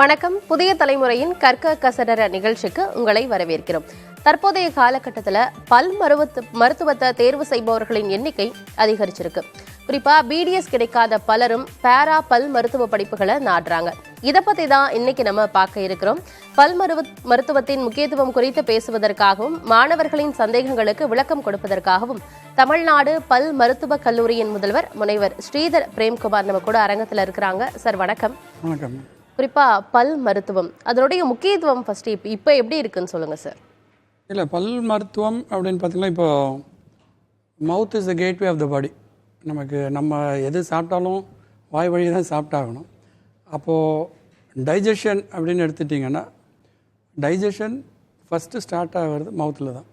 வணக்கம். புதிய தலைமுறையின் கற்க கசடர நிகழ்ச்சிக்கு உங்களை வரவேற்கிறோம். தற்போதைய காலகட்டத்தில் பல் மருத்துவத்தை தேர்வு செய்பவர்களின் எண்ணிக்கை அதிகரிச்சிருக்கு. குறிப்பா பிடிஎஸ் கிடைக்காத பலரும் பேரா பல் மருத்துவ படிப்புகளை நாடுறாங்க. இதை பத்தி தான் இன்னைக்கு நம்ம பார்க்க இருக்கிறோம். பல் மருத்துவத்தின் முக்கியத்துவம் குறித்து பேசுவதற்காகவும் மாணவர்களின் சந்தேகங்களுக்கு விளக்கம் கொடுப்பதற்காகவும் தமிழ்நாடு பல் மருத்துவக் கல்லூரியின் முதல்வர் முனைவர் ஸ்ரீதர் பிரேம்குமார் நம்ம கூட அரங்கத்தில் இருக்கிறாங்க. சார் வணக்கம். வணக்கம். குறிப்பா பல் மருத்துவம் அதனுடைய முக்கியத்துவம் ஃபர்ஸ்ட் இப்போ எப்படி இருக்குன்னு சொல்லுங்க சார். இல்லை, பல் மருத்துவம் அப்படின்னு பார்த்தீங்கன்னா, இப்போ mouth is the gateway of the body. நம்ம எது சாப்பிட்டாலும் வாய் வழி தான் சாப்பிட்டாகணும். அப்போது டைஜஷன் அப்படின்னு எடுத்துட்டிங்கன்னா, டைஜஷன் ஃபஸ்ட்டு ஸ்டார்ட் ஆகிறது மவுத்தில் தான்.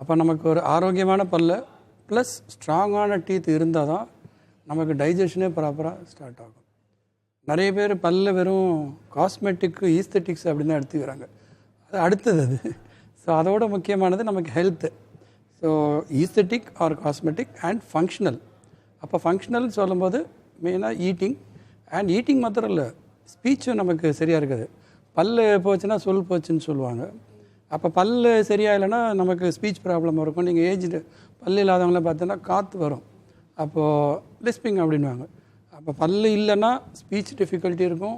அப்போ நமக்கு ஒரு ஆரோக்கியமான பல்ல ப்ளஸ் ஸ்ட்ராங்கான டீத் இருந்தால் தான் நமக்கு டைஜஷனே ப்ராப்பராக ஸ்டார்ட் ஆகும். நிறைய பேர் பல்ல வெறும் காஸ்மெட்டிக்கு ஈஸ்தட்டிக்ஸ் அப்படின்னு தான் எடுத்துக்கிறாங்க. அது அடுத்தது அது. ஸோ அதோட முக்கியமானது நமக்கு health. So aesthetic or cosmetic and functional. அப்போ ஃபங்க்ஷனல்னு சொல்லும்போது மெயினாக ஈட்டிங் மாத்திரம் இல்லை, ஸ்பீச்சும் நமக்கு சரியாக இருக்குது. பல் போச்சுன்னா சொல் போச்சுன்னு சொல்லுவாங்க. அப்போ பல் சரியாக இல்லைன்னா நமக்கு ஸ்பீச் ப்ராப்ளம் இருக்கும். நீங்கள் ஏஜ்டு பல் இல்லாதவங்கள பார்த்தோன்னா காற்று வரும், அப்போது லிஸ்பிங் அப்படின்வாங்க. அப்போ பல் இல்லைன்னா ஸ்பீச் டிஃபிகல்ட்டி இருக்கும்,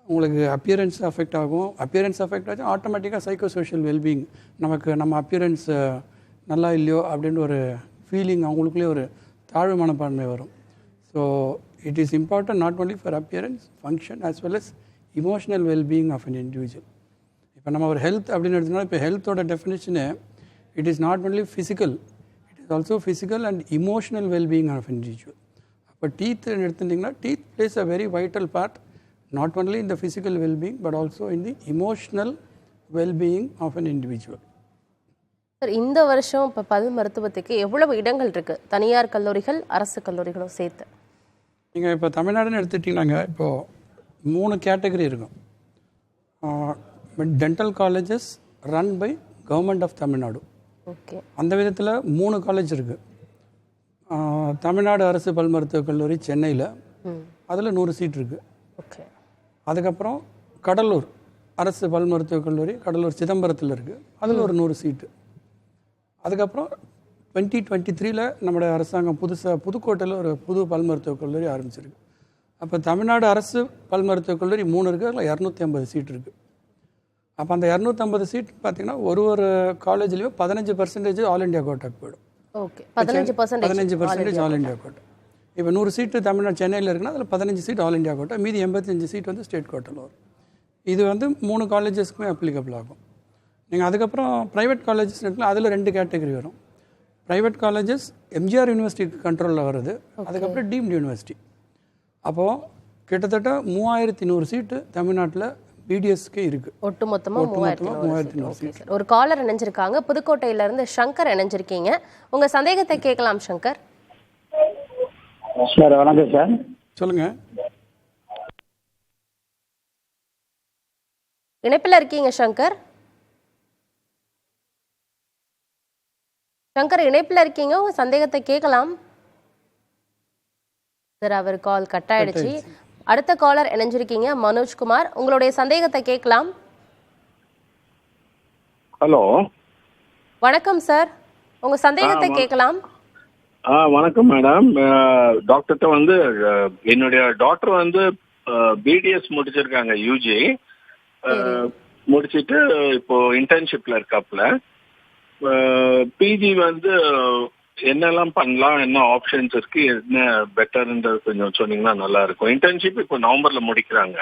உங்களுக்கு அப்பியரன்ஸ் அஃபெக்ட் ஆகும். அப்பியரன்ஸ் அஃபெக்ட் ஆச்சு ஆட்டோமேட்டிக்காக சைக்கோ சோஷியல் வெல்பீயிங், நம்ம அப்பியரன்ஸ் நல்லா இல்லையோ அப்படின்ற ஒரு ஃபீலிங் அவங்களுக்குள்ளே ஒரு தாழ்வு மனப்பான்மை வரும். So it is important not only for appearance, function as well as emotional wellbeing of an individual. இப்போ நம்ம ஒரு ஹெல்த் அப்படின்னு எடுத்தோம்னா, இப்போ ஹெல்த்தோட definition it is not only physical, it is also physical and emotional wellbeing of an individual. இப்போ teeth எடுத்துட்டிங்கன்னா, teeth plays a very vital part not only in the physical well-being but also in the emotional well-being of an individual. Sir, இந்த வருஷம் இப்போ பல் மருத்துவத்துக்கு எவ்வளவு இடங்கள் இருக்குது, தனியார் கல்லூரிகள் அரசு கல்லூரிகளும் சேர்த்து? நீங்கள் இப்போ தமிழ்நாடுன்னு எடுத்துட்டிங்கன்னாங்க, இப்போது 3 கேட்டகரி இருக்கும். Dental colleges run by government of Tamil Nadu. Okay. அந்த விதத்தில் 3 காலேஜ் இருக்குது. தமிழ்நாடு அரசு பல் மருத்துவக் கல்லூரி சென்னையில், அதில் 100 சீட் இருக்குது. ஓகே. அதுக்கப்புறம் கடலூர் அரசு பல் மருத்துவக் கல்லூரி கடலூர் சிதம்பரத்தில் இருக்குது, அதில் ஒரு 100 சீட்டு. அதுக்கப்புறம் 2023 நம்முடைய அரசாங்கம் புதுக்கோட்டையில் ஒரு புது பல் மருத்துவக் கல்லூரி ஆரம்பிச்சிருக்கு. அப்போ தமிழ்நாடு அரசு பல் மருத்துவக் கல்லூரி 3 இருக்குது, அதில் 250 சீட் இருக்குது. அப்போ அந்த 250 சீட் பார்த்திங்கன்னா ஒரு காலேஜ்லேயும் 15% ஆல் இண்டியா கோட்டாக்கு போயிடும். ஓகே. 15% all India quota. இப்போ 100 சீட்டு தமிழ்நாடு சென்னையில் இருக்குன்னா அதில் 15 சீட் ஆல் இண்டியா கோட்டா, மீதி 85 சீட் வந்து ஸ்டேட் கோட்டாவில் வரும். இது வந்து 3 காலேஜஸ்க்குமே அப்ளிகபிள் ஆகும். நீங்கள் அதுக்கப்புறம் ப்ரைவேட் காலேஜஸ் இருக்குல்ல, அதில் 2 கேட்டகரி வரும். ப்ரைவேட் காலேஜஸ் எம்ஜிஆர் யூனிவர்சிட்டிக்கு கண்ட்ரோலில் வருது, அதுக்கப்புறம் டீம்டு யூனிவர்சிட்டி. அப்போது கிட்டத்தட்ட 3100 சீட்டு தமிழ்நாட்டில் பிடிஎஸ்க்கு இருக்குது. ஒட்டுமொத்தமாக 3100 சீட். ஒரு காலர் இணைஞ்சிருக்காங்க, புதுக்கோட்டையிலேருந்து சங்கர் இணைஞ்சிருக்கீங்க. உங்கள் சந்தேகத்தை கேட்கலாம் சங்கர். சார் வணக்கம் சார். சொல்லுங்க. இணைப்பில் இருக்கீங்க சங்கர். இணைப்பில் இருக்கீங்க, உங்க சந்தேகத்தை கேட்கலாம் சார். அவர் கால் கட் ஆயிடுச்சு. அடுத்த காலர் இணைஞ்சிருக்கீங்க மனோஜ்குமார், உங்களுடைய சந்தேகத்தை கேட்கலாம். ஹலோ, வணக்கம் சார், உங்க சந்தேகத்தை கேட்கலாம். வணக்கம் மேடம். டாக்டர்கிட்ட வந்து என்னுடைய டாக்டர் வந்து பிடிஎஸ் முடிச்சிருக்காங்க, யூஜி முடிச்சிட்டு இப்போ இன்டர்ன்ஷிப்ல இருக்காப்புல. பிஜி வந்து என்னெல்லாம் பண்ணலாம், என்ன ஆப்ஷன்ஸ் இருக்கு, என்ன பெட்டர்ன்றது கொஞ்சம் சொன்னீங்கன்னா நல்லா இருக்கும். இன்டர்ன்ஷிப் இப்போ நவம்பர்ல முடிக்கிறாங்க,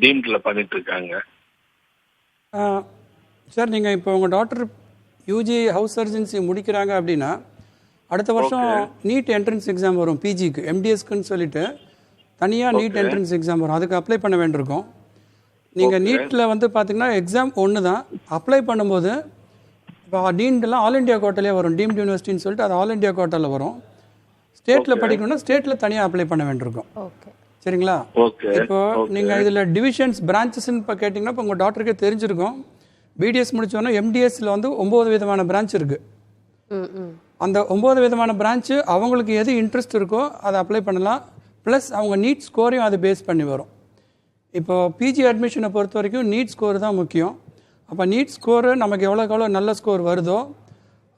டீம்ல பண்ணிட்டு இருக்காங்க. சார், நீங்கள் இப்போ உங்கள் டாக்டர் யூஜி ஹவுஸ் சர்ஜன்சி முடிக்கிறாங்க அப்படின்னா அடுத்த வருஷம் நீட் என்ட்ரன்ஸ் எக்ஸாம் வரும் பிஜிக்கு, எம்டிஎஸ்க்குன்னு சொல்லிட்டு தனியாக நீட் என்ட்ரன்ஸ் எக்ஸாம் வரும். அதுக்கு அப்ளை பண்ண வேண்டியிருக்கும். நீங்கள் நீட்டில் வந்து பார்த்தீங்கன்னா எக்ஸாம் ஒன்று தான். அப்ளை பண்ணும்போது இப்போ டீம்டெல்லாம் ஆல் இண்டியா கோட்டாலே வரும், டீம்டு யூனிவர்சிட்டின்னு சொல்லிட்டு அது ஆல் இண்டியா கோட்டாவில் வரும். ஸ்டேட்டில் படிக்கணும்னா ஸ்டேட்டில் தனியாக அப்ளை பண்ண வேண்டியிருக்கும். சரிங்களா? இப்போ நீங்கள் இதில் டிவிஷன்ஸ் பிரான்ச்சஸ்ன்னு இப்போ கேட்டிங்கன்னா இப்போ உங்கள் டாக்டருக்கே தெரிஞ்சிருக்கும். பிடிஎஸ் முடித்தோன்னா எம்டிஎஸ்சில் வந்து 9 விதமான பிரான்ச் இருக்குது. அந்த 9 விதமான பிரான்ச்சு அவங்களுக்கு எது இன்ட்ரெஸ்ட் இருக்கோ அதை அப்ளை பண்ணலாம். ப்ளஸ் அவங்க நீட் ஸ்கோரையும் அதை பேஸ் பண்ணி வரும். இப்போ பிஜி அட்மிஷனை பொறுத்த வரைக்கும் நீட் ஸ்கோர் தான் முக்கியம். அப்போ நீட் ஸ்கோரு நமக்கு எவ்வளோ நல்ல ஸ்கோர் வருதோ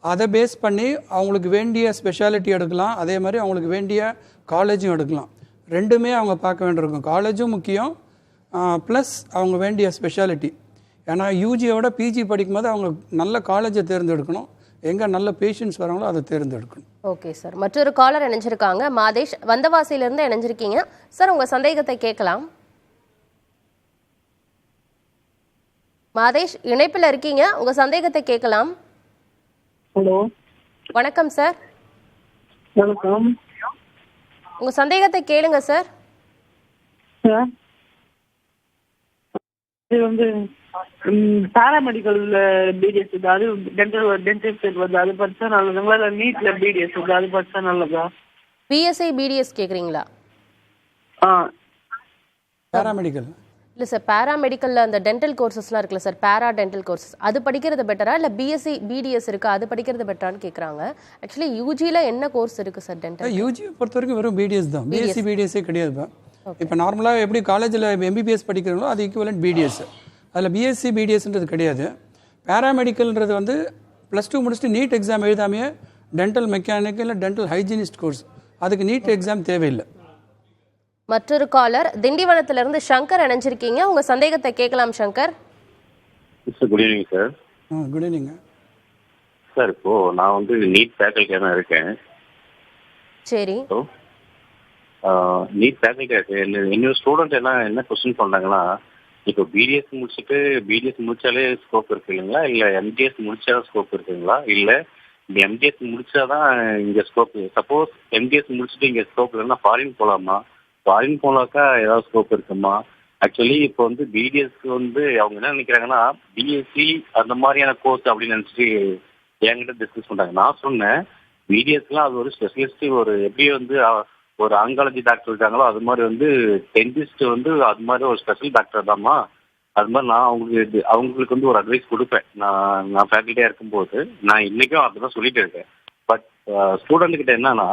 அதை பேஸ் பண்ணி அவங்களுக்கு வேண்டிய ஸ்பெஷாலிட்டி எடுக்கலாம், அதே மாதிரி அவங்களுக்கு வேண்டிய காலேஜும் எடுக்கலாம். ரெண்டுமே அவங்க பார்க்க வேண்டியிருக்கும். காலேஜும் முக்கியம், ப்ளஸ் அவங்க வேண்டிய ஸ்பெஷாலிட்டி. ஏன்னா யூஜியோட பிஜி படிக்கும்போது அவங்க நல்ல காலேஜை தேர்ந்தெடுக்கணும், எங்கே நல்ல பேஷண்ட்ஸ் வராங்களோ அதை தேர்ந்தெடுக்கணும். ஓகே சார், மற்றொரு காலர் இணைஞ்சிருக்காங்க. மாதேஷ் வந்தவாசியிலிருந்து இணைஞ்சிருக்கீங்க சார், உங்கள் சந்தேகத்தை கேட்கலாம். மாதேஷ் இணைப்பில் இருக்கீங்க, உங்கள் சந்தேகத்தை கேட்கலாம். ஹலோ, வணக்கம் சார். வணக்கம். உங்கள் சந்தேகத்தை கேளுங்க சார். சார், இது வந்து பாராமெடிக்கல் பிடிஎஸ் இது, அது டென்டல் வந்து அது படிச்சா நல்லதுங்களா, இல்லை நீட்ல பிடிஎஸ் இது அது படிச்சா நல்லதா? பிஎஸ்ஐ பிடிஎஸ் கேட்குறீங்களா? ஆ, பேராமெடிக்கல் இல்லை சார், பேராமெடிக்கலில் அந்த டென்டல் கோர்சஸ்லாம் இருக்குல்ல சார், பேரா டென்டல் கோர்சஸ், அது படிக்கிறது பெட்டரா இல்லை பிஎஸ்சி பிடிஎஸ் இருக்குது அது படிக்கிறது பெட்டரான்னு கேட்குறாங்க. ஆக்சுவலி யூஜியில் என்ன கோர்ஸ் இருக்குது சார் டென்டல்? யூஜியை பொறுத்த வரைக்கும் வெறும் பிடிஎஸ் தான், பிஎஸ்சி பிடிஎஸ்ஸே கிடையாது. இப்போ நார்மலாக எப்படி காலேஜில் எம்பிபிஎஸ் படிக்கிறீங்களோ அது ஈக்குவலன்ட் பிடிஎஸ். அதில் பிஎஸ்சி பிடிஎஸ்ன்றது கிடையாது. பேராமெடிக்கல்ன்றது வந்து +2 முடிச்சுட்டு நீட் எக்ஸாம் எழுதாமையே டென்டல் மெக்கானிக்கல் இல்லை டென்டல் ஹைஜீனிஸ்ட் கோர்ஸ், அதுக்கு நீட் எக்ஸாம் தேவையில்லை. மற்றொரு காலர் திண்டிவனத்திலிருந்து சங்கர் இணைஞ்சிருக்கீங்க, உங்க சந்தேகத்தை கேட்கலாம் Shankar. Sir good evening sir. Good evening sir, இப்போ நான் வந்து நீட் ஃபேக்கல்ட்டியாக தான் இருக்கேன். சரி. நீட் ஃபேக்கல்ட்டியாக என்னோட ஸ்டூடெண்ட் எல்லாம் என்ன கொஸ்டின் பண்ணாங்கன்னா, இப்போ பிடிஎஸ் முடிச்சாலே ஸ்கோப் இருக்கு இல்லைங்களா, இல்லை எம்டிஎஸ் முடிச்சா ஸ்கோப் இருக்குங்களா, இல்லை இந்த எம்டிஎஸ் முடிச்சாதான் இங்கே ஸ்கோப், சப்போஸ் எம்டிஎஸ் முடிச்சுட்டு இங்கே ஸ்கோப் இல்லைன்னா ஃபாரின் போகலாமா, ஃபாரின் போனாக்கா ஏதாவது ஸ்கோப் இருக்குமா? ஆக்சுவலி இப்போ வந்து பிடிஎஸ்க்கு வந்து அவங்க என்ன நினைக்கிறாங்கன்னா பிஎஸ்சி அந்த மாதிரியான கோர்ஸ் அப்படின்னு நினச்சிட்டு என்கிட்ட டிஸ்கஸ் பண்ணுறாங்க. நான் சொன்னேன் பிடிஎஸ்லாம் அது ஒரு ஸ்பெஷலிஸ்ட், ஒரு எப்படி வந்து ஒரு ஆங்காலஜி டாக்டர் இருக்காங்களோ அது மாதிரி வந்து டென்டிஸ்ட் வந்து அது மாதிரி ஒரு ஸ்பெஷல் டாக்டர் தான்மா. அது மாதிரி நான் அவங்களுக்கு வந்து ஒரு அட்வைஸ் கொடுப்பேன். நான் ஃபேக்கல்ட்டியாக இருக்கும்போது நான் இன்றைக்கும் அப்படிதான் சொல்லிட்டு இருக்கேன். பட் ஸ்டூடெண்ட்கிட்ட என்னன்னா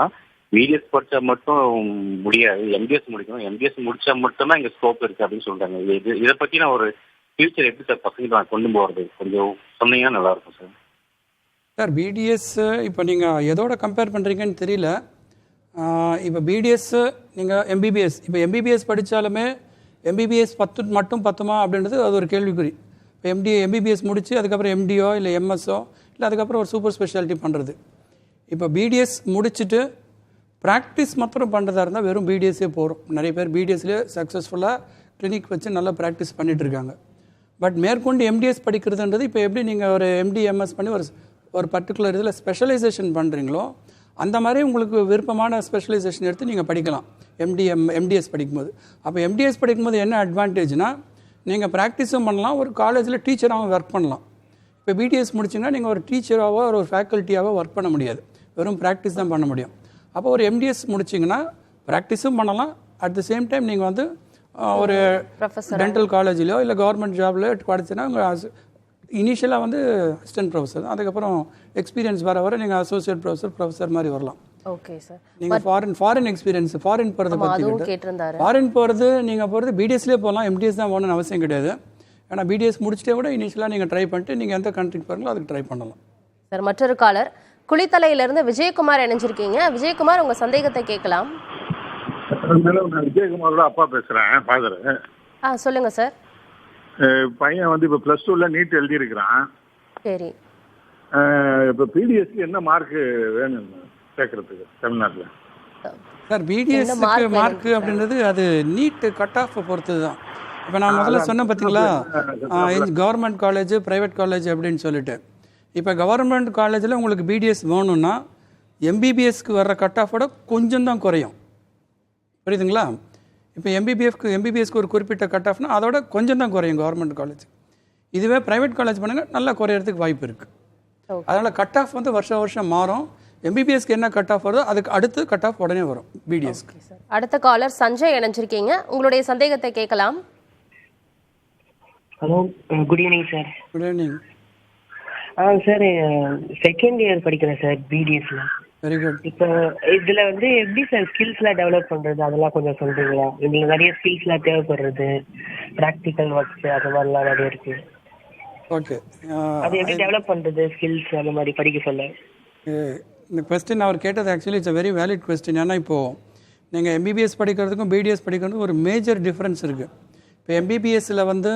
பிடிஎஸ் படித்தா மட்டும் முடியாது, எம்பிஎஸ் முடிக்கணும், எம்பிஎஸ் முடித்தா மட்டும்தான் இங்கே ஸ்கோப் இருக்குது அப்படின்னு சொல்கிறாங்க. இதை பற்றி நான் ஒரு ஃபியூச்சர் எப்படி சார் பசங்க நான் கொண்டு போகிறது கொஞ்சம் சொன்னீங்கன்னா நல்லாயிருக்கும் சார். சார் பிடிஎஸ் இப்போ நீங்கள் எதோட கம்பேர் பண்ணுறீங்கன்னு தெரியல. இப்போ பிடிஎஸ் நீங்கள் எம்பிபிஎஸ், இப்போ எம்பிபிஎஸ் படித்தாலுமே எம்பிபிஎஸ் மட்டும் பத்துமா அப்படின்றது அது ஒரு கேள்விக்குறி. இப்போ எம்பிபிஎஸ் முடித்து அதுக்கப்புறம் எம்டிஓ இல்லை எம்எஸ்ஓ இல்லை அதுக்கப்புறம் ஒரு சூப்பர் ஸ்பெஷாலிட்டி பண்ணுறது. இப்போ பிடிஎஸ் முடிச்சுட்டு ப்ராக்டிஸ் மாத்திரம் பண்ணுறதா இருந்தால் வெறும் பிடிஎஸ்ஸே போகிறோம். நிறைய பேர் பிடிஎஸ்லேயே சக்ஸஸ்ஃபுல்லாக கிளினிக் வச்சு நல்லா ப்ராக்டிஸ் பண்ணிகிட்ருக்காங்க. பட் மேற்கொண்டு எம்டிஎஸ் படிக்கிறதுன்றது இப்போ எப்படி நீங்கள் ஒரு எம்டிஎம்எஸ் பண்ணி ஒரு பர்டிகுலர் இதில் ஸ்பெஷலைசேஷன் பண்ணுறீங்களோ அந்த மாதிரி உங்களுக்கு விருப்பமான ஸ்பெஷலைசேஷன் எடுத்து நீங்கள் படிக்கலாம் எம்டிஎஸ் படிக்கும்போது. அப்போ எம்டிஎஸ் படிக்கும்போது என்ன அட்வான்டேஜ்னால் நீங்கள் ப்ராக்டிஸும் பண்ணலாம், ஒரு காலேஜில் டீச்சராகவும் ஒர்க் பண்ணலாம். இப்போ பிடிஎஸ் முடிச்சிங்கன்னா நீங்கள் ஒரு டீச்சராகவோ ஒரு ஃபேக்கல்ட்டியாகவோ ஒர்க் பண்ண முடியாது, வெறும் ப்ராக்டிஸ் தான் பண்ண முடியும். அப்போ ஒரு எம்டிஎஸ் முடிச்சிங்கன்னா ப்ராக்டிஸும் பண்ணலாம், அட் த சேம் டைம் நீங்கள் வந்து ஒரு டென்டல் காலேஜிலோ இல்லை கவர்மெண்ட் ஜாப்லையோ படிச்சுன்னா உங்கள் இனிஷியலாக வந்து அசிஸ்டன்ட் ப்ரொஃபஸர், அதுக்கப்புறம் எக்ஸ்பீரியன்ஸ் வர நீங்கள் அசோசியேட் ப்ரொஃபஸர் மாதிரி வரலாம். Okay sir. நீங்கள் ஃபாரின் எக்ஸ்பீரியன்ஸ், ஃபாரின் போகிறத பற்றி கேட்டிருந்தாரு. ஃபாரின் போகிறது பிடிஎஸ்லேயே போகலாம், எம்டிஎஸ் தான் போகணும்னு அவசியம் கிடையாது. ஏன்னா பிடிஎஸ் முடிச்சுட்டே கூட இனிஷியலாக நீங்கள் ட்ரை பண்ணிட்டு நீங்கள் எந்த கண்ட்ரிக்கு போகிறீங்களோ அதுக்கு ட்ரை பண்ணலாம். சார் மற்றொரு காலர் குளித்தலையிலிருந்து விஜயகுமார் இணைஞ்சிருக்கீங்க. விஜயகுமார், உங்க சந்தேகத்தை கேட்கலாம். நான் விஜயகுமாரோட அப்பா பேசுறேன், ஃபாதர். சொல்லுங்க சார். பையன் வந்து இப்போ +2ல நீட் எழுதியிருக்கிறான். சரி. இப்போ பிடிஎஸ்க்கு என்ன மார்க் வேணும் சேர்க்கறதுக்கு தமிழ்நாட்டில்? சார் பிடிஎஸ்க்கு மார்க் அப்படின்றது அது நீட் கட் ஆஃப் பொறுத்து தான். இப்போ நான் முதல்ல சொன்னேன் பார்த்தீங்களா, கவர்மெண்ட் காலேஜ் ப்ரைவேட் காலேஜ் அப்படின்னு சொல்லிட்டு. இப்போ கவர்மெண்ட் காலேஜில் உங்களுக்கு பிடிஎஸ் வேணும்னா எம்பிபிஎஸ்க்கு வர்ற கட் ஆஃபோட கொஞ்சம் தான் குறையும், புரியுதுங்களா? இப்போ எம்பிபிஎஸ்க்கு ஒரு குறிப்பிட்ட கட் ஆஃப்னா அதோட கொஞ்சம் தான் குறையும் கவர்மெண்ட் காலேஜ். இதுவே ப்ரைவேட் காலேஜ் பண்ணுங்கள் நல்லா குறையிறதுக்கு வாய்ப்பு இருக்குது. அதனால் கட் ஆஃப் வந்து வருஷம் மாறும். எம்பிபிஎஸ்க்கு என்ன கட் ஆஃப் வருதோ அதுக்கு அடுத்து கட் ஆஃப் உடனே வரும் பிடிஎஸ்க்கு. அடுத்த காலர் சஞ்சய் இணைஞ்சிருக்கீங்க, உங்களுடைய சந்தேகத்தை கேட்கலாம். Hello, good evening sir. Good evening sir, second year படிக்கிறேன் சார் பிடிஎஸ்ல. Very good. இப்போ இதுல வந்து எப்படி சார் ஸ்கில்ஸ்லாம் டெவலப் பண்றது அதெல்லாம் கொஞ்சம் சொல்றீங்களா? இதுல நிறைய ஸ்கில்ஸ்லாம் தேவைப்படுறது, ப்ராக்டிக்கல் ஒர்க்ஸ் அது மாதிரிலாம் நிறைய இருக்கு. ஓகே, அது எப்படி டெவலப் பண்றது ஸ்கில்ஸ் அந்த மாதிரி படிக்க சொல்ல? இந்த கொஸ்டின் அவர் கேட்டது actually it's a very valid question. ஏன்னா இப்போது நீங்கள் எம்பிபிஎஸ் படிக்கிறதுக்கும் பிடிஎஸ் படிக்கிறதுக்கும் ஒரு மேஜர் டிஃப்ரென்ஸ் இருக்குது. இப்போ எம்பிபிஎஸ்சில் வந்து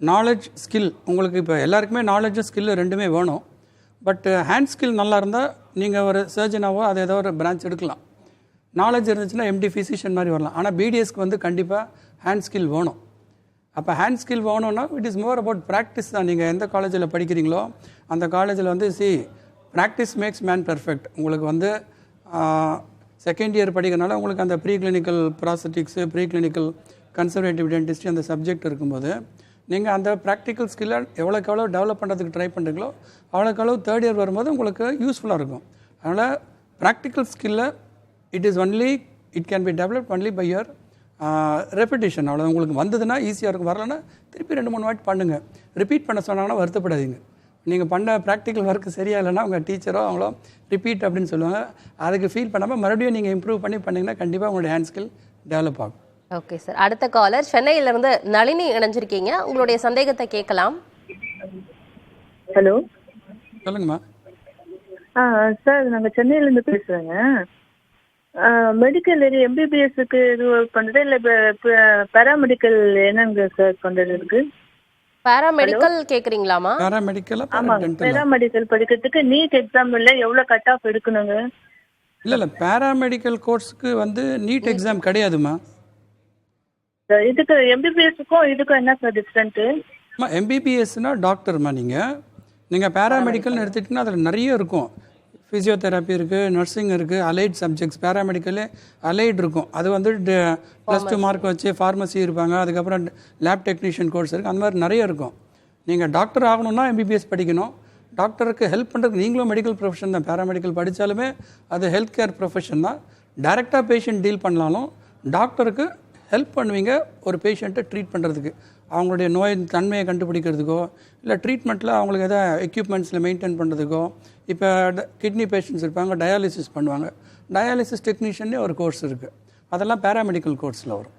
நாலேஜ் ஸ்கில் உங்களுக்கு இப்போ எல்லாருக்குமே நாலேஜும் ஸ்கில் ரெண்டுமே வேணும். பட் ஹேண்ட் ஸ்கில் நல்லா இருந்தால் நீங்கள் ஒரு சர்ஜனாவோ அது ஏதோ ஒரு பிரான்ச் எடுக்கலாம். நாலேஜ் இருந்துச்சுன்னா எம்டி ஃபிசிஷியன் மாதிரி வரலாம். ஆனால் பிடிஎஸ்க்கு வந்து கண்டிப்பாக ஹேண்ட் ஸ்கில் வேணும். அப்போ ஹேண்ட் ஸ்கில் வேணும்னா it is more about practice தான். நீங்கள் எந்த காலேஜில் படிக்கிறீங்களோ அந்த காலேஜில் வந்து ப்ராக்டிஸ் மேக்ஸ் மேன் பெர்ஃபெக்ட். உங்களுக்கு வந்து செகண்ட் இயர் படிக்கிறனால உங்களுக்கு அந்த pre clinical prosthetics, pre clinical conservative dentistry அந்த சப்ஜெக்ட் இருக்கும்போது நீங்கள் அந்த ப்ராக்டிக்கல் ஸ்கில்லை எவ்வளோக்கு எவ்வளோ டெவலப் பண்ணுறதுக்கு ட்ரை பண்ணுறீங்களோ அவ்வளோக்கு எவ்வளோ தேர்ட் இயர் வரும்போது உங்களுக்கு யூஸ்ஃபுல்லாக இருக்கும். அதனால் ப்ராக்டிக்கல் ஸ்கில்லை it can be develop only by your repetition. அவ்வளோ உங்களுக்கு வந்ததுன்னா ஈஸியாக இருக்கும். வரலன்னா திருப்பி 2-3 வாட்டி பண்ணுங்கள். ரிப்பீட் பண்ண சொன்னாங்கன்னா வருத்தப்படாதீங்க. நீங்கள் பண்ண ப்ராக்டிக்கல் ஒர்க்கு சரியாக இல்லைன்னா உங்கள் டீச்சரோ அவங்களோ ரிப்பீட் அப்படின்னு சொல்லுவாங்க. அதுக்கு ஃபீல் பண்ணாமல் மறுபடியும் நீங்கள் இம்ப்ரூவ் பண்ணிங்கன்னா கண்டிப்பாக உங்களுடைய ஹேண்ட் ஸ்கில் டெவலப் ஆகும். ஓகே சார், அடுத்த காலர் சென்னையிலிருந்து நளினி இணைஞ்சிருக்கீங்க. உங்களுடைய சந்தேகத்தை கேட்கலாம். ஹலோ, சொல்லுங்கம்மா. சார் நாங்கள் சென்னையிலேருந்து பேசுகிறேங்க. மெடிக்கல் எம்பிபிஎஸ்க்கு இது பண்ணுறது இல்லை பேராமெடிக்கல் என்னங்க சார் பண்ணுறது இருக்கு? பாராமெடிக்கல் கேக்குறீங்களாமா? ஆமாங்க, பேராமெடிக்கல் படிக்கிறதுக்கு நீட் எக்ஸாம் இல்லை, எவ்வளோ கட் ஆஃப் எடுக்கணுங்க? இல்லை பேராமெடிக்கல் கோர்ஸுக்கு வந்து நீட் எக்ஸாம் கிடையாதுமா. இதுக்கு எம்பிபிஎஸ்க்கும் இதுக்கும் என்ன சார் டிஃப்ரெண்ட்டு? எம்பிபிஎஸ்னா டாக்டர்மா. நீங்கள் பேராமெடிக்கல்னு எடுத்துக்கிட்டிங்கன்னா அதில் நிறைய இருக்கும். ஃபிசியோதெரப்பி இருக்குது, நர்சிங் இருக்குது, அலைட் சப்ஜெக்ட்ஸ். பேராமெடிக்கலே அலைட் இருக்கும். அது வந்து +2 மார்க் வச்சு ஃபார்மசி இருப்பாங்க. அதுக்கப்புறம் லேப் டெக்னீஷியன் கோர்ஸ் இருக்குது. அந்த மாதிரி நிறைய இருக்கும். நீங்கள் டாக்டர் ஆகணும்னா எம்பிபிஎஸ் படிக்கணும். டாக்டருக்கு ஹெல்ப் பண்ணுறதுக்கு நீங்களும் மெடிக்கல் ப்ரொஃபஷன் தான். பேராமெடிக்கல் படித்தாலுமே அது ஹெல்த் கேர் ப்ரொஃபஷன் தான். டைரெக்டாக பேஷண்ட் டீல் பண்ணாலும் டாக்டருக்கு ஹெல்ப் பண்ணுவீங்க ஒரு பேஷண்ட்டை ட்ரீட் பண்ணுறதுக்கு. அவங்களுடைய நோய் தன்மையை கண்டுபிடிக்கிறதுக்கோ இல்லை ட்ரீட்மெண்ட்டில் அவங்களுக்கு எதாவது எக்யூப்மெண்ட்ஸில் மெயின்டைன் பண்ணுறதுக்கோ. இப்போ கிட்னி பேஷண்ட்ஸ் இருப்பாங்க, டயாலிசிஸ் பண்ணுவாங்க. டயாலிசிஸ் டெக்னீஷியனே ஒரு கோர்ஸ் இருக்குது. அதெல்லாம் பேராமெடிக்கல் கோர்ஸில் வரும்.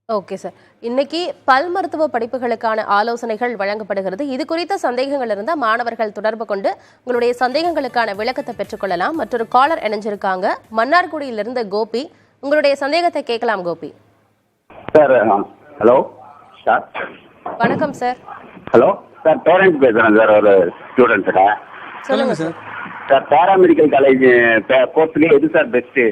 ஓகே சார், இன்னைக்கு பல் மருத்துவ படிப்புகளுக்கான ஆலோசனைகள் வழங்கப்படுகிறது. இது குறித்த சந்தேகங்கள் இருந்தால் மாணவர்கள் தொடர்பு கொண்டு உங்களுடைய சந்தேகங்களுக்கான விளக்கத்தை பெற்றுக்கொள்ளலாம். மற்றொரு காலர் இணைஞ்சிருக்காங்க, மன்னார்குடியிலிருந்து கோபி. உங்களுடைய சந்தேகத்தை கேட்கலாம் கோபி. Sir hello sir. வணக்கம் சார். ஹலோ சார், பேரண்ட் பேசுகிறேன் சார், ஒரு ஸ்டூடெண்ட்ஸுங்க. சொல்லுங்க சார். சார் பேராமெடிக்கல் காலேஜ் கோர்ஸ்லேயே எது சார் பெஸ்ட்டு?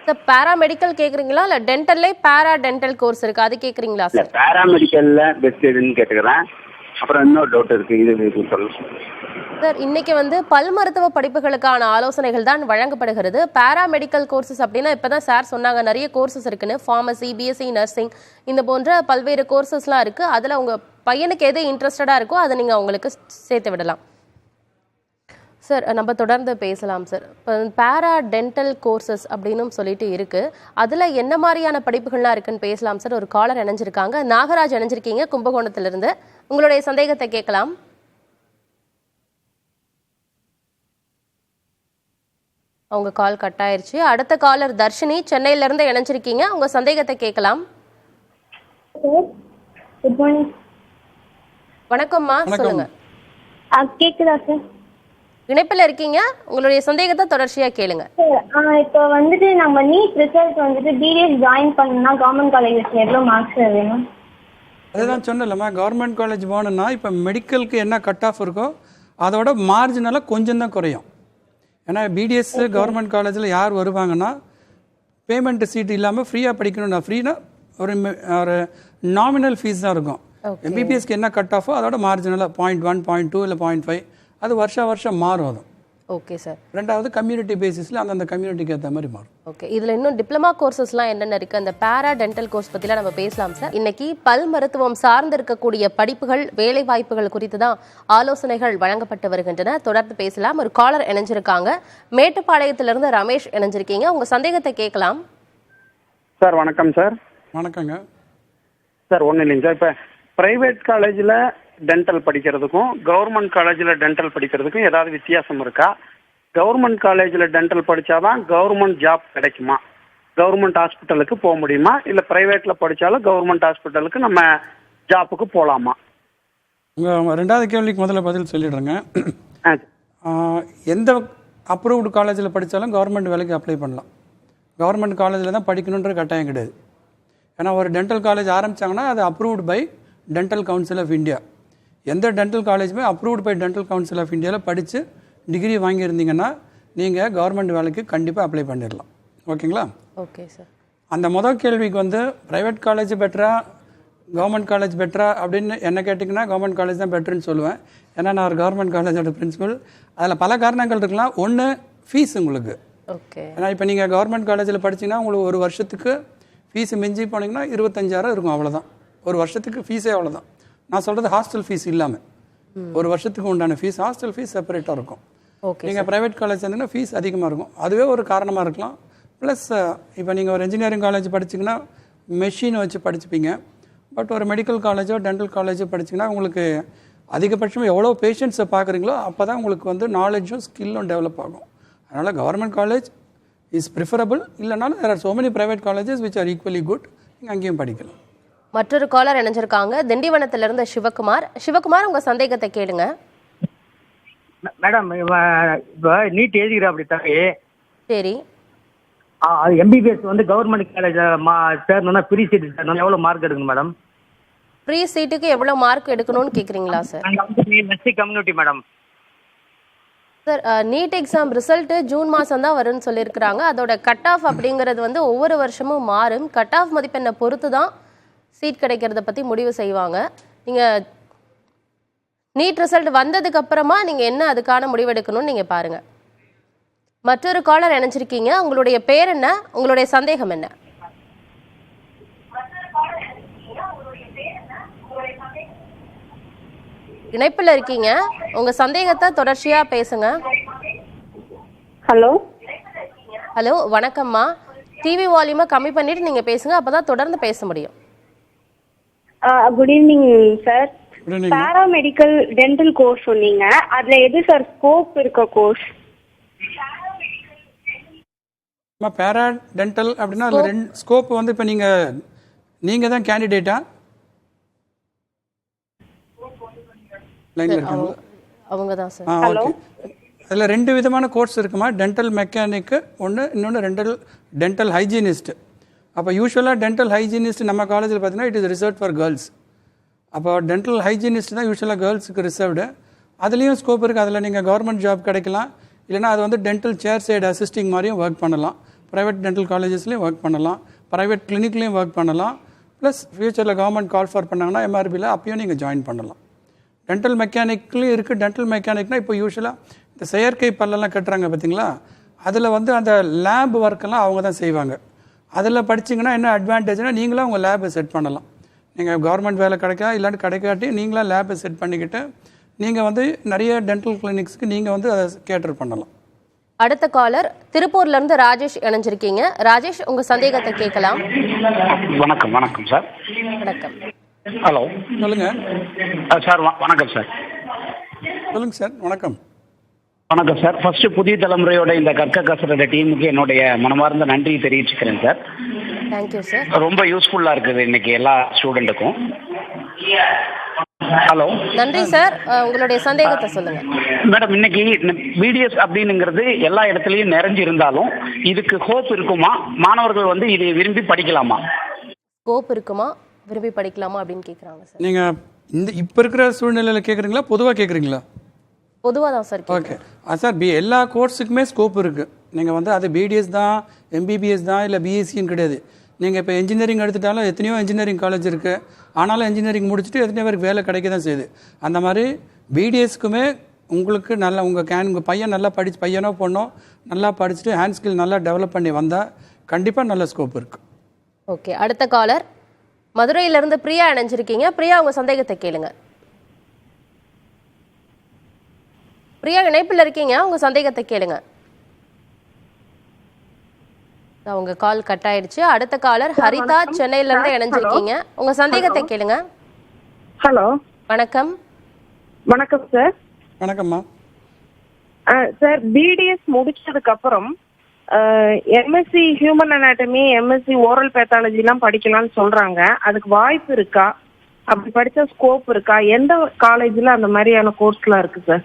சார் பேராமெடிக்கல் கேட்குறீங்களா இல்லை டென்டல்லே பேரா டென்டல் கோர்ஸ் இருக்குது அது கேட்குறீங்களா இல்லை, சார்? பேராமெடிக்கலில் பெஸ்ட் எதுன்னு கேட்டுக்கிறேன். அப்புறம் இன்னொரு டவுட் இருக்குது, இது சொல்லுங்கள் சார். இன்னைக்கு வந்து பல் மருத்துவ படிப்புகளுக்கான ஆலோசனைகள் தான் வழங்கப்படுகிறது. பேராமெடிக்கல் கோர்சஸ் அப்படின்னா இப்போதான் சார் சொன்னாங்க நிறைய கோர்சஸ் இருக்குன்னு. ஃபார்மசி, பிஎஸ்சி நர்சிங், இந்த போன்ற பல்வேறு கோர்சஸ்லாம் இருக்குது. அதில் உங்கள் பையனுக்கு எது இன்ட்ரெஸ்டடாக இருக்கோ அதை நீங்கள் அவங்களுக்கு சேர்த்து விடலாம். சார் நம்ம தொடர்ந்து பேசலாம் சார். இப்போ பேரா டென்டல் கோர்சஸ் அப்படின்னு சொல்லிட்டு இருக்குது. அதில் என்ன மாதிரியான படிப்புகள்லாம் இருக்குன்னு பேசலாம் சார். ஒரு காலர் இணைஞ்சிருக்காங்க, நாகராஜ் இணைஞ்சிருக்கீங்க கும்பகோணத்திலிருந்து. உங்களுடைய சந்தேகத்தை கேட்கலாம். அவங்க கால் கட் ஆயிருச்சு. அடுத்த காலர் தர்ஷினி சென்னையிலிருந்து இணைஞ்சிருக்கீங்க. உங்க சந்தேகத்தை கேட்கலாம். Good morning. வணக்கம்மா, சொல்லுங்க. கேக்குதா சார்? இணைப்பில் இருக்கீங்க, உங்களுடைய சந்தேகத்தை தொடர்ச்சியா கேளுங்க. இப்போ வந்துட்டு நம்ம நீட் ரிசல்ட் வந்துட்டு பிடிஎஸ் ஜாயின் பண்ணா கவர்மெண்ட் காலேஜஸ் எவ்வளோ மார்க்ஸ் வேணும்? அதுதான் சொன்னலம்மா, கவர்மெண்ட் காலேஜ் போகணுன்னா இப்போ மெடிக்கலுக்கு என்ன கட் ஆஃப் இருக்கோ அதோட மார்ஜினலாக கொஞ்சம் தான் குறையும். ஏன்னா பிடிஎஸ் கவர்மெண்ட் காலேஜில் யார் வருவாங்கன்னா பேமெண்ட் சீட் இல்லாமல் ஃப்ரீயாக படிக்கணும்னா, ஃப்ரீனா ஒரு நாமினல் ஃபீஸ் தான் இருக்கும். எம்பிபிஎஸ்க்கு என்ன கட் ஆஃபோ அதோட மார்ஜினலாக 0.1, 0.2 இல்லை 0.5 அது வருஷம் மாறும். அது ஓகே சார். ரெண்டாவது கம்யூனிட்டி பேசிஸில் அந்தந்த கம்யூனிட்டிக்கு ஏற்ற மாதிரி மாறும். ஓகே, இதில் இன்னும் டிப்ளமா கோர்சஸ்லாம் என்னென்ன இருக்குது? அந்த பேரா டென்டல் கோர்ஸ் பற்றிலாம் நம்ம பேசலாம் சார். இன்னைக்கு பல் மருத்துவம் சார்ந்து இருக்கக்கூடிய படிப்புகள், வேலை வாய்ப்புகள் குறித்து தான் ஆலோசனைகள் வழங்கப்பட்டு வருகின்றன. தொடர்ந்து பேசலாம். ஒரு காலர் இணைஞ்சிருக்காங்க, மேட்டுப்பாளையத்திலிருந்து ரமேஷ் இணைஞ்சிருக்கீங்க. உங்கள் சந்தேகத்தை கேட்கலாம் சார். வணக்கம் சார். வணக்கங்க சார். ஒன்றும் இல்லைங்க சார், இப்போ ப்ரைவேட் காலேஜில் டென்டல் படிக்கிறதுக்கும் கவர்மெண்ட் காலேஜில் டென்டல் படிக்கிறதுக்கும் ஏதாவது வித்தியாசம் இருக்கா? கவர்மெண்ட் காலேஜில் டென்டல் படித்தாதான் கவர்மெண்ட் ஜாப் கிடைக்குமா? கவர்மெண்ட் ஹாஸ்பிட்டலுக்கு போக முடியுமா? இல்லை ப்ரைவேட்டில் படித்தாலும் கவர்மெண்ட் ஹாஸ்பிட்டலுக்கு நம்ம ஜாப்புக்கு போகலாமா? உங்கள் ரெண்டாவது கேள்விக்கு முதல்ல பதில் சொல்லிடுறேங்க. எந்த அப்ரூவ்டு காலேஜில் படித்தாலும் கவர்மெண்ட் வேலைக்கு அப்ளை பண்ணலாம். கவர்மெண்ட் காலேஜில் தான் படிக்கணுன்ற கட்டாயம் கிடையாது. ஏன்னா ஒரு டென்டல் காலேஜ் ஆரம்பித்தாங்கன்னா அது approved by dental council of India. எந்த டென்டல் காலேஜுமே approved by dental council of இந்தியாவில் படித்து டிகிரி வாங்கியிருந்தீங்கன்னா நீங்கள் கவர்மெண்ட் வேலைக்கு கண்டிப்பாக அப்ளை பண்ணிடலாம். ஓகேங்களா? Okay sir. அந்த முதல் கேள்விக்கு வந்து ப்ரைவேட் காலேஜ் பெட்டரா கவர்மெண்ட் காலேஜ் பெட்டரா அப்படின்னு என்ன கேட்டிங்கன்னா கவர்மெண்ட் காலேஜ் தான் பெட்டர்னு சொல்லுவேன். ஏன்னா நான் ஒரு கவர்மெண்ட் காலேஜோட பிரின்சிபல். அதில் பல காரணங்கள் இருக்கலாம். ஒன்று ஃபீஸ் உங்களுக்கு. ஓகே. ஏன்னா இப்போ நீங்கள் கவர்மெண்ட் காலேஜில் படிச்சிங்கன்னா உங்களுக்கு ஒரு வருஷத்துக்கு ஃபீஸு மிஞ்சி போனீங்கன்னா 25,000 இருக்கும், அவ்வளோதான். ஒரு வருஷத்துக்கு ஃபீஸே அவ்வளோதான். நான் சொல்கிறது ஹாஸ்டல் ஃபீஸ் இல்லாமல் ஒரு வருஷத்துக்கு உண்டான ஃபீஸ், ஹாஸ்டல் ஃபீஸ் செப்பரேட்டாக இருக்கும். நீங்கள் ப்ரைவேட் காலேஜ் இருந்தீங்கன்னா ஃபீஸ் அதிகமாக இருக்கும். அதுவே ஒரு காரணமாக இருக்கலாம். ப்ளஸ் இப்போ நீங்கள் ஒரு இன்ஜினியரிங் காலேஜ் படிச்சிங்கன்னா மெஷினை வச்சு படிச்சுப்பீங்க. பட் ஒரு மெடிக்கல் காலேஜோ டென்டல் காலேஜோ படிச்சிங்கன்னா உங்களுக்கு அதிகபட்சம் எவ்வளோ பேஷண்ட்ஸை பார்க்குறீங்களோ அப்போ தான் உங்களுக்கு வந்து நாலேஜும் ஸ்கில்லும் டெவலப் ஆகும். அதனால் கவர்மெண்ட் காலேஜ் இஸ் ப்ரிஃபரபிள். இல்லைனாலும் there are so many private colleges which are equally good. நீங்கள் அங்கேயும் படிக்கலாம். மற்றொரு காலர் இணைஞ்சிருக்காங்க, திண்டிவனத்திலிருந்து சிவகுமார். சிவகுமார், உங்கள் சந்தேகத்தை கேளுங்க. மேடம், இப்போ நீட் எழுதிக்கிறா அப்படி தானே? சரி. எம்பிபிஎஸ் வந்து கவர்மெண்ட் காலேஜ் சேரணும்னா ஃப்ரீ சீட் சேரணும், எவ்வளோ மார்க் எடுக்கணும் மேடம்? ஃப்ரீ சீட்டுக்கு எவ்வளோ மார்க் எடுக்கணும்னு கேட்குறீங்களா sir? SC community madam. Sir, NEET exam result June மாதம் தான் வரும்னு சொல்லியிருக்கிறாங்க. அதோட கட் ஆஃப் அப்படிங்கிறது வந்து ஒவ்வொரு வருஷமும் மாறும். கட் ஆஃப் மதிப்பெண்ணை பொறுத்து தான் சீட் கிடைக்கிறத பற்றி முடிவு செய்வாங்க. நீங்கள் நீட் ரிசல்ட் வந்ததுக்கு அப்புறமா நீங்கள் என்ன அதுக்கான முடிவெடுக்கணும்னு நீங்கள் பாருங்கள். மற்றொரு காலர் இணைஞ்சிருக்கீங்க. உங்களுடைய பேர் என்ன? உங்களுடைய சந்தேகம் என்ன? இணைப்பில் இருக்கீங்க. உங்க சந்தேகத்தை தொடர்ச்சியா பேசுங்க. ஹலோ ஹலோ, வணக்கம்மா. டிவி வால்யூமை கம்மி பண்ணிட்டு நீங்க பேசுங்க, அப்பதான் தொடர்ந்து பேச முடியும். Good evening sir. Paramedical dental course சொன்னீங்க, அதுல எது சார் ஸ்கோப் இருக்க கோர்ஸ்? பேரா டென்டல் அப்படின்னா அதுல ரெண்டு ஸ்கோப் வந்து இப்போ நீங்க தான் கேண்டிடேட்டா? அவங்க தான் சார். ஓகே. அதில் ரெண்டு விதமான கோர்ஸ் இருக்குமா. டென்டல் மெக்கானிக்கு ஒன்று, இன்னொன்று டென்டல் ஹைஜீனிஸ்ட். அப்போ யூஸ்வலாக டென்டல் ஹைஜீனிஸ்ட் நம்ம காலேஜில் பார்த்தீங்கன்னா it is reserve for girls. அப்போ டென்டல் ஹைஜீனிஸ்ட் தான் யூஸ்வலாக கேர்ள்ஸுக்கு ரிசர்வ்டு. அதுலேயும் ஸ்கோப் இருக்குது. அதில் நீங்கள் கவர்மெண்ட் ஜாப் கிடைக்கலாம். இல்லைனா அது வந்து டென்டல் சேர் சைடு அசிஸ்டிங் மாதிரியும் ஒர்க் பண்ணலாம். ப்ரைவேட் டென்டல் காலேஜஸ்லேயும் ஒர்க் பண்ணலாம், ப்ரைவேட் கிளினிக்லேயும் ஒர்க் பண்ணலாம். ப்ளஸ் ஃப்யூச்சரில் கவர்மெண்ட் கால் ஃபார் பண்ணாங்கன்னா எம்ஆர்பியில் அப்பயும் நீங்கள் ஜாயின் பண்ணலாம். டென்டல் மெக்கானிக்லேயும் இருக்குது. டென்டல் மெக்கானிக்னால் இப்போ யூஸ்வலாக இந்த செயற்கை பல்லெல்லாம் கட்டுறாங்க பார்த்தீங்களா, அதில் வந்து அந்த லேப் ஒர்க்கெல்லாம் அவங்க தான் செய்வாங்க. அதில் படிச்சிங்கன்னா என்ன அட்வான்டேஜ்னால் நீங்களும் அவங்க லேபை செட் பண்ணலாம். நீங்கள் கவர்மெண்ட் வேலை கிடைக்கா இல்லாட்டி கிடைக்காட்டி நீங்களாம் லேபை செட் பண்ணிக்கிட்டு நீங்கள் வந்து நிறைய டென்டல் கிளினிக்ஸ்க்கு நீங்கள் வந்து அதை கேட்டர் பண்ணலாம். அடுத்த காலர் திருப்பூர்லேருந்து ராஜேஷ் இணைஞ்சிருக்கீங்க. ராஜேஷ், உங்கள் சந்தேகத்தை கேட்கலாம். வணக்கம். வணக்கம் சார். வணக்கம். ஹலோ, சொல்லுங்க சார். வணக்கம் சார். சொல்லுங்க சார். வணக்கம். வணக்கம் சார். ஃபர்ஸ்ட் புதிய தலைமுறையோட இந்த கற்க கசட டீமுக்கு என்னுடைய மனமார்ந்த நன்றி தெரிவிச்சுக்கிறேன் சார். Thank you sir. ரொம்ப யூஸ்ஃபுல்லாக இருக்குது இன்னைக்கு எல்லா ஸ்டூடெண்ட்டுக்கும். ஹலோ, நன்றி சார். உங்களுடைய சந்தேகத்தை சொல்லுங்க. மேடம், இன்னைக்கு பிடிஎஸ் அப்படிங்கிறது எல்லா இடத்துலையும் நிறைஞ்சு இருந்தாலும் இதுக்கு ஹோப் இருக்குமா? மாணவர்கள் வந்து இதை விரும்பி படிக்கலாமா? ஹோப் இருக்குமா, விரும்பி படிக்கலாமா அப்படின்னு கேட்குறாங்க சார். நீங்கள் இப்போ இருக்கிற சூழ்நிலையில் கேட்குறீங்களா, பொதுவாக கேட்குறீங்களா? பொதுவாக தான் சார். Okay sir. எல்லா கோர்ஸுக்குமே ஸ்கோப் இருக்குது. நீங்கள் வந்து அது பிடிஎஸ் தான், எம்பிபிஎஸ் தான், இல்லை பிஎஸ்சின்னு கிடையாது. நீங்கள் இப்போ இன்ஜினியரிங் எடுத்துட்டாலும் எத்தனையோ இன்ஜினியரிங் காலேஜ் இருக்குது. ஆனாலும் இன்ஜினியரிங் முடிச்சுட்டு எத்தனையோ பேருக்கு வேலை கிடைக்க தான் செய்யுது. அந்த மாதிரி பிடிஎஸ்க்குமே உங்களுக்கு நல்லா உங்கள் பையன் நல்லா பையனோ பொண்ணோ நல்லா படிச்சுட்டு ஹேண்ட் ஸ்கில் நல்லா டெவலப் பண்ணி வந்தால் கண்டிப்பாக நல்ல ஸ்கோப் இருக்குது. ஓகே. அடுத்த காலர் மதுரையிலேருந்து பிரியா இணைஞ்சிருக்கீங்க. பிரியா, உங்கள் சந்தேகத்தை கேளுங்க. பிரியா, இணைப்பில் இருக்கீங்க, உங்கள் சந்தேகத்தை கேளுங்க. உங்க கால் கட் ஆயிடுச்சு. அடுத்த காலர் ஹரிதா சென்னையில இருந்து இணைஞ்சிருக்கீங்க. உங்க சந்தேகத்தை கேளுங்க. ஹலோ, வணக்கம். வணக்கம் சார். வணக்கம்மா. சார் பிடிஎஸ் முடிச்சதுக்கு அப்புறம் MSc human anatomy, MSc oral pathology எல்லாம் படிக்கலாம்னு சொல்றாங்க. அதுக்கு வாய்ப்பு இருக்கா? அப்படி படிச்சா ஸ்கோப் இருக்கா? எந்த காலேஜ்ல அந்த மாதிரியான கோர்ஸ்லாம் இருக்கு சார்?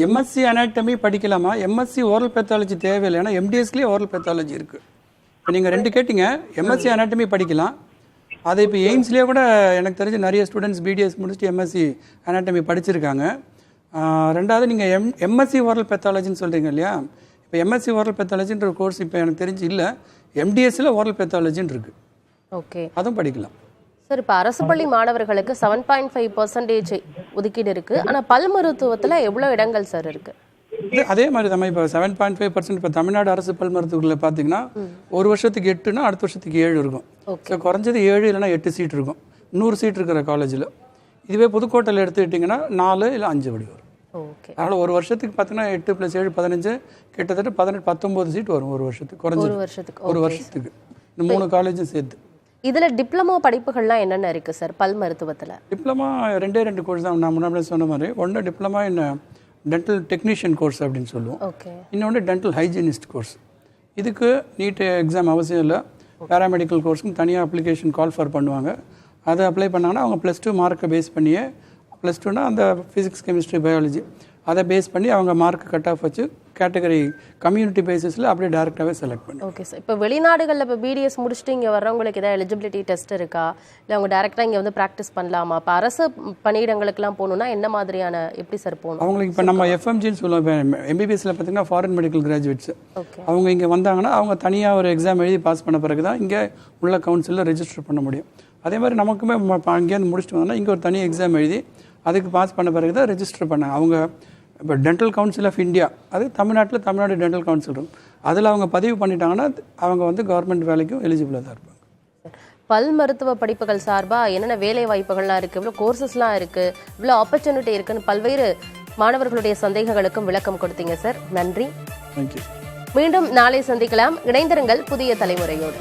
எம்எஸ்சி அனாட்டமி படிக்கலாமா? எம்எஸ்சி ஓரல் பேத்தாலஜி தேவையில்லை. ஏன்னா எம்டிஎஸ்லேயே ஓரல் பேத்தாலஜி இருக்குது. இப்போ நீங்கள் 2 கேட்டிங்க. எம்எஸ்சி அனாட்டமி படிக்கலாம். அது இப்போ எய்ம்ஸ்லேயே கூட எனக்கு தெரிஞ்சு நிறைய ஸ்டூடெண்ட்ஸ் பிடிஎஸ் முடிச்சுட்டு எம்எஸ்சி அனாட்டமி படிச்சிருக்காங்க. ரெண்டாவது நீங்கள் எம்எஸ்சி ஓரல் பேத்தாலஜின்னு சொல்கிறீங்க இல்லையா? இப்போ எம்எஸ்சி ஓரல் பேத்தாலஜின்ற கோர்ஸ் இப்போ எனக்கு தெரிஞ்சு இல்லை. எம்டிஎஸ்சில் ஓரல் பேத்தாலஜின்னு இருக்குது. ஓகே, அதுவும் படிக்கலாம். சார், இப்போ அரசு பள்ளி மாணவர்களுக்கு 7.5% ஒதுக்கீடு இருக்கு. ஆனால் பல் மருத்துவத்தில் எவ்வளோ இடங்கள் சார் இருக்கு? அதே மாதிரி தான். இப்போ 7.5% இப்போ தமிழ்நாடு அரசு பல் மருத்துவர்களில் பார்த்தீங்கன்னா ஒரு வருஷத்துக்கு 8னா அடுத்த வருஷத்துக்கு 7 இருக்கும். ஸோ குறைஞ்சது 7 இல்லைனா 8 சீட் இருக்கும் 100 சீட் இருக்கிற காலேஜில். இதுவே புதுக்கோட்டையில் எடுத்துக்கிட்டிங்கன்னா 4 இல்லை 5 படி வரும். ஓகே, அதனால் ஒரு வருஷத்துக்கு பார்த்தீங்கன்னா 8 + 7 15, கிட்டத்தட்ட 18 19 சீட் வரும் ஒரு வருஷத்துக்கு. குறைஞ்சது ஒரு வருஷத்துக்கு இந்த 3 காலேஜும் சேர்த்து. இதில் டிப்ளமோ படிப்புகள்லாம் என்னென்ன இருக்குது சார் பல் மருத்துவத்தில்? டிப்ளமா 2 கோர்ஸ் தான். நான் முன்னாடி சொன்ன மாதிரி ஒன்று diploma in dental technician course அப்படின்னு சொல்லுவோம். இன்னொன்று டென்டல் ஹைஜீனிஸ்ட் கோர்ஸ். இதுக்கு நீட் எக்ஸாம் அவசியம் இல்லை. பேராமெடிக்கல் கோர்ஸுக்கும் தனியாக அப்ளிகேஷன் கால் ஃபார் பண்ணுவாங்க. அதை அப்ளை பண்ணாங்கன்னா அவங்க +2 மார்க்கை பேஸ் பண்ணியே, +2னா அந்த ஃபிசிக்ஸ் கெமிஸ்ட்ரி பயாலஜி அதை பேஸ் பண்ணி அவங்க மார்க் கட் ஆஃப் வச்சு கேட்டகரி கம்யூனிட்டி பேசிஸில் அப்படியே டேரெக்டாகவே செலக்ட் பண்ணி. ஓகே சார், இப்போ வெளிநாடுகளில் இப்போ பிடிஎஸ் முடிச்சுட்டு இங்கே வர்றவங்களுக்கு ஏதாவது எலிஜிபிலிட்டி டெஸ்ட் இருக்கா? இல்லை அவங்க டேரெக்டாக இங்கே வந்து ப்ராக்டிஸ் பண்ணலாமா? இப்போ அரசு பணியிடங்களுக்குலாம் போகணுன்னா என்ன மாதிரியான எப்படி சார் போகணும்? அவங்களுக்கு இப்போ நம்ம எஃப்எம்ஜின்னு சொல்லுவோம். இப்போ எம்பிபிஎஸ்சில் பார்த்தீங்கன்னா ஃபாரின் மெடிக்கல் கிராஜுவேட்ஸ் அவங்க இங்கே வந்தாங்கன்னா அவங்க தனியாக ஒரு எக்ஸாம் எழுதி பாஸ் பண்ண பிறகு தான் இங்கே உள்ள கவுன்சிலில் ரெஜிஸ்டர் பண்ண முடியும். அதே மாதிரி நமக்குமே அங்கேருந்து முடிச்சுட்டு வந்தோம்னா இங்கே ஒரு தனி எக்ஸாம் எழுதி அதுக்கு பாஸ் பண்ண பிறகு தான் ரெஜிஸ்டர் பண்ணாங்க. அவங்க இப்போ டென்டல் கவுன்சில் ஆஃப் இந்தியா, அது தமிழ்நாட்டில் தமிழ்நாடு டென்டல் கவுன்சில் இருக்கும். அதில் அவங்க பதிவு பண்ணிட்டாங்கன்னா அவங்க வந்து கவர்மெண்ட் வேலைக்கும் எலிஜிபிளாக தான் இருப்பாங்க. பல் மருத்துவ படிப்புகள் சார்பாக என்னென்ன வேலை வாய்ப்புகள்லாம் இருக்குது, இவ்வளோ கோர்சஸ்லாம் இருக்குது, இவ்வளோ ஆப்பர்ச்சுனிட்டி இருக்குன்னு பல்வேறு மாணவர்களுடைய சந்தேகங்களுக்கும் விளக்கம் கொடுத்தீங்க சார். நன்றி. தேங்க்யூ. மீண்டும் நாளை சந்திக்கலாம். இணைந்திருங்கள் புதிய தலைமுறையோடு.